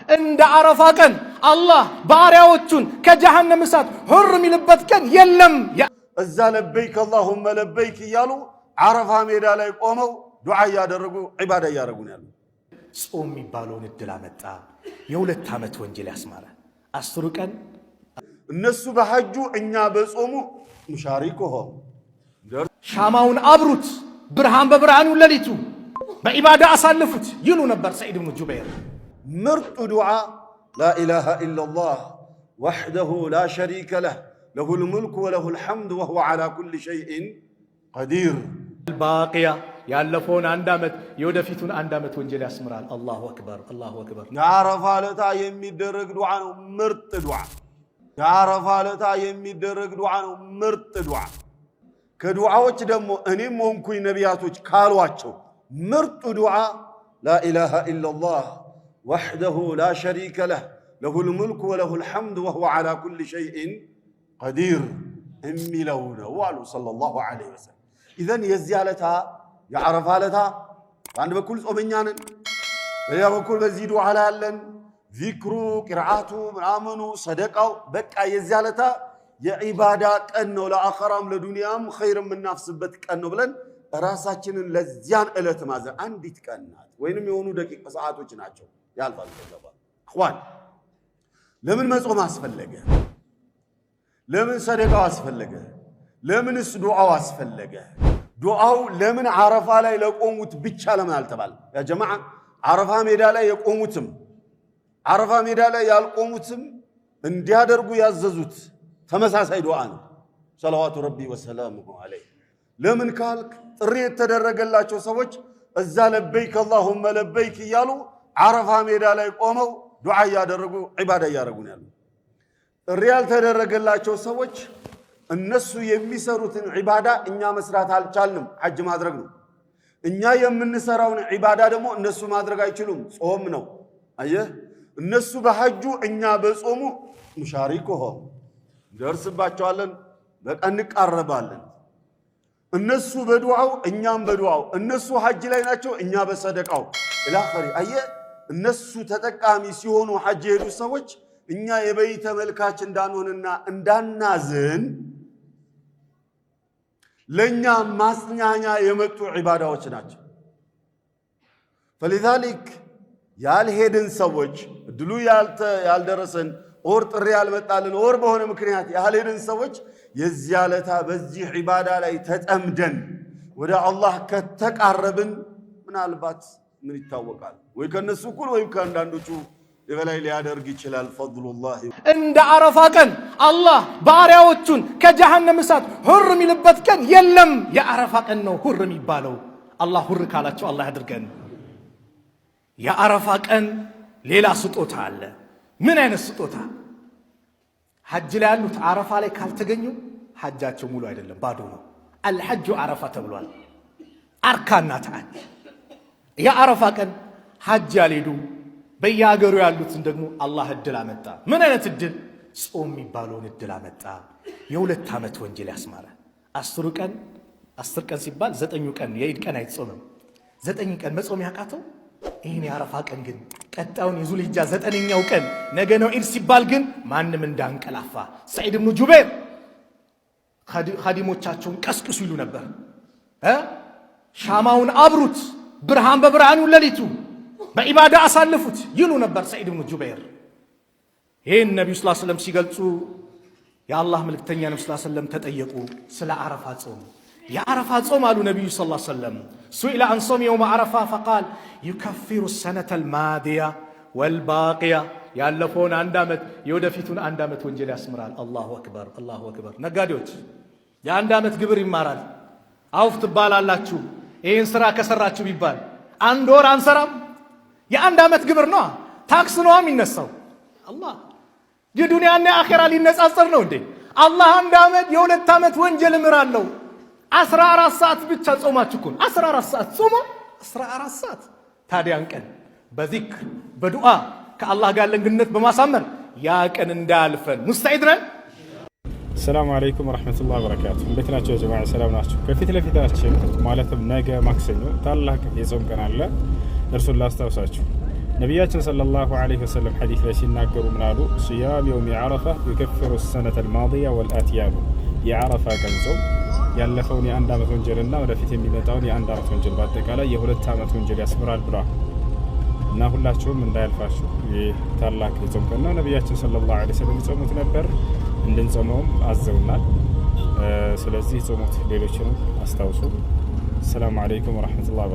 እንደ አረፋ ቀን አላህ ባሪያዎቹን ከጀሃነም እሳት ሁር የሚልበት ቀን የለም። እዛ ለበይክ አላሁመ ለበይክ እያሉ አረፋ ሜዳ ላይ ቆመው ዱዓ ያደረጉ ዒባዳ ያደረጉ ነው ያሉ። ጾም የሚባለውን እድል አመጣ። የ2 ዓመት ወንጀል ያስማረ 10 ቀን እነሱ በሐጁ እኛ በጾሙ ሙሻሪክ ሆኑ። ሻማውን አብሩት፣ ብርሃን በብርሃኑ ለሊቱ በዒባዳ አሳልፉት ይሉ ነበር ሰዒድ ብኑ ጁበይር። ምርጡ ዱዓ ላኢላሃ ኢላላህ ወሕደሁ ላ ሸሪከ ለህ ለሁል ሙልኩ ወለሁል ሐምድ ወሁወ ዐላ ኩሊ ሸይኢን ቀዲር። ባቂያ ያለፈውን 1 ዓመት የወደፊቱን 1 ዓመት ወንጀል ያስምራል። አላሁ አክበር አላሁ አክበር። የአረፋ ዕለት የሚደረግ ዱዓ ነው ምርጥ ዱዓ። የአረፋ ዕለት የሚደረግ ዱዓ ነው ምርጥ ዱዓ። ከዱዓዎች ደግሞ እኔም ሆንኩኝ ነቢያቶች ካሏቸው ምርጡ ዱዓ ላኢላሃ ኢላላህ ወሕደሁ ላ ሸሪከ ለህ ለሁል ሙልኩ ወለሁል ሐምድ ወሁወ ዐላ ኩሊ ሸይኢን ቀዲር የሚለው ነው አሉ ሰለላሁ ዐለይሂ ወሰለም። ኢዘን የዚያ ዕለት የዓረፋ ዕለት በአንድ በኩል ጾመኛ ነን፣ በሌላ በኩል በዚህ ዱዓ ላይ ያለን ዚክሩ ቂርአቱ ምናምኑ ሰደቃው በቃ የዚያ ዕለት የዒባዳ ቀን ነው። ለአኸራም ለዱንያም ኸይር የምናፍስበት ቀን ነው ብለን ራሳችንን ለዚያን ዕለት ማዘን። አንዲት ቀን ናት ወይንም የሆኑ ደቂቃ ሰዓቶች ናቸው ያልፋል። አኽዋን ለምን መጾም አስፈለገ? ለምን ሰደቃው አስፈለገ? ለምንስ ዱዓው አስፈለገ? ዱዓው ለምን አረፋ ላይ ለቆሙት ብቻ ለምን አልተባለ? ያ ጀማዓ አረፋ ሜዳ ላይ የቆሙትም አረፋ ሜዳ ላይ ያልቆሙትም እንዲያደርጉ ያዘዙት ተመሳሳይ ዱዓ ነው። ሰለዋቱ ረቢ ወሰላሙሁ ዐለይሂ። ለምን ካልክ ጥሪ የተደረገላቸው ሰዎች እዛ ለበይክ አላሁመ ለበይክ እያሉ አረፋ ሜዳ ላይ ቆመው ዱዓ ያደረጉ ዒባዳ ያደረጉ ነው ያሉ። ጥሪ ያልተደረገላቸው ሰዎች እነሱ የሚሰሩትን ዒባዳ እኛ መስራት አልቻልንም፣ ሐጅ ማድረግ ነው። እኛ የምንሰራውን ዒባዳ ደግሞ እነሱ ማድረግ አይችሉም፣ ጾም ነው። አየህ፣ እነሱ በሐጁ እኛ በጾሙ ሙሻሪክ ሆኑ፣ ደርስባቸዋለን፣ በቃ እንቃረባለን። እነሱ በዱዓው እኛም በዱዓው፣ እነሱ ሐጅ ላይ ናቸው እኛ በሰደቃው ኢላኺሪ። አየህ፣ እነሱ ተጠቃሚ ሲሆኑ ሐጅ የሄዱ ሰዎች እኛ የበይ ተመልካች እንዳንሆንና እንዳናዝን ለኛ ማስኛኛ የመጡ ዒባዳዎች ናቸው። فلذلك ያልሄድን ሰዎች እድሉ ያልደረሰን ኦር ጥሪ ያልመጣልን ኦር በሆነ ምክንያት ያልሄድን ሰዎች የዚያ ዕለት በዚህ ዒባዳ ላይ ተጠምደን ወደ አላህ ከተቃረብን ምናልባት ምን ይታወቃል ወይ ከነሱ እኩል ወይ ከአንዳንዶቹ የበላይ ሊያደርግ ይችላል። ፈድሉላህ እንደ አረፋ ቀን አላህ ባሪያዎቹን ከጀሃነም እሳት ሁር የሚልበት ቀን የለም። የአረፋ ቀን ነው ሁር የሚባለው። አላህ ሁር ካላቸው አላህ ያድርገን። የአረፋ ቀን ሌላ ስጦታ አለ። ምን አይነት ስጦታ? ሐጅ ላይ ያሉት አረፋ ላይ ካልተገኙ ሐጃቸው ሙሉ አይደለም፣ ባዶ ነው። አልሐጁ አረፋ ተብሏል። አርካና ተዓል የአረፋ ቀን ሐጅ ያልሄዱ በየሀገሩ ያሉትን ደግሞ አላህ እድል አመጣ። ምን አይነት እድል? ጾም የሚባለውን እድል አመጣ። የ2 ዓመት ወንጀል ያስማረ 10 ቀን ሲባል 9 ቀን የኢድ ቀን አይጾምም። 9 ቀን መጾም ያቃተው ይህን የአረፋ ቀን ግን ቀጣዩን የዙልሂጃ 9ኛው ቀን ነገ ነው ኢድ ሲባል ግን ማንም እንዳንቀላፋ ሰዒድ ብኑ ጁበይር ኻዲሞቻቸውን ቀስቅሱ ይሉ ነበር። ሻማውን አብሩት፣ ብርሃን በብርሃኑ ለሊቱ በዒባዳ አሳልፉት ይሉ ነበር ሰዒድ ብኑ ጁበይር። ይህን ነቢዩ ሰለላሁ ዐለይሂ ወሰለም ሲገልጹ የአላህ መልእክተኛ ነቢዩ ሰለላሁ ዐለይሂ ወሰለም ተጠየቁ ስለ አረፋ ጾም። የአረፋ ጾም አሉ ነቢዩ ሰለላሁ ዐለይሂ ወሰለም ሱኢለ አን ሶም የውመ አረፋ ፈቃል ዩከፊሩ ሰነተል ማዲያ ወልባቂያ። ያለፈውን 1 ዓመት የወደፊቱን 1 ዓመት ወንጀል ያስምራል። አላሁ አክበር አላሁ አክበር። ነጋዴዎች የ1 ዓመት ግብር ይማራል። አውፍ ትባላላችሁ። ይህን ስራ ከሰራችሁ ቢባል 1 ወር አንሰራም። የ1 ዓመት ግብር ነው፣ ታክስ ነው የሚነሳው። አላህ የዱንያና የአኺራ ሊነጻጸር ነው እንዴ? አላህ 1 ዓመት የ2 ዓመት ወንጀል እምራለሁ። 14 ሰዓት ብቻ ጾማችሁ እኮ 14 ሰዓት ጾሞ 14 ሰዓት። ታዲያን ቀን በዚክር በዱዓ ከአላህ ጋር ያለን ግንኙነት በማሳመር ያ ቀን እንዳያልፈን ሙስተዒድ ነን። ሰላም አለይኩም ወራህመቱላሂ ወበረካቱ። እንዴት ናችሁ ጀማዓ? ሰላም ናችሁ? ከፊት ለፊታችን ማለትም ነገ ማክሰኞ ታላቅ የጾም ቀን አለ። እርሱን ላስታውሳችሁ። ነቢያችን ሰለላሁ ዐለይሂ ወሰለም ሐዲስ ላይ ሲናገሩ ምን አሉ? ሲያም የውም ዓረፋ ዩከፍሩ ሰነተ አልማዲያ ወልአቲያ ነው። የዓረፋ ቀን ጾም ያለፈውን የ1 ዓመት ወንጀልና ወደፊት የሚመጣውን የ1 ዓመት ወንጀል በአጠቃላይ የ2 ዓመት ወንጀል ያስምራል ብሏል። እና ሁላችሁም እንዳያልፋችሁ ይህ ታላቅ የጾም ቀን ነው። ነቢያችን ሰለላሁ ዐለይሂ ወሰለም ይጾሙት ነበር፣ እንድንጾመውም አዘውናል። ስለዚህ ጾሙት፣ ሌሎችንም አስታውሱ። ሰላም አለይኩም ወራህመቱላሂ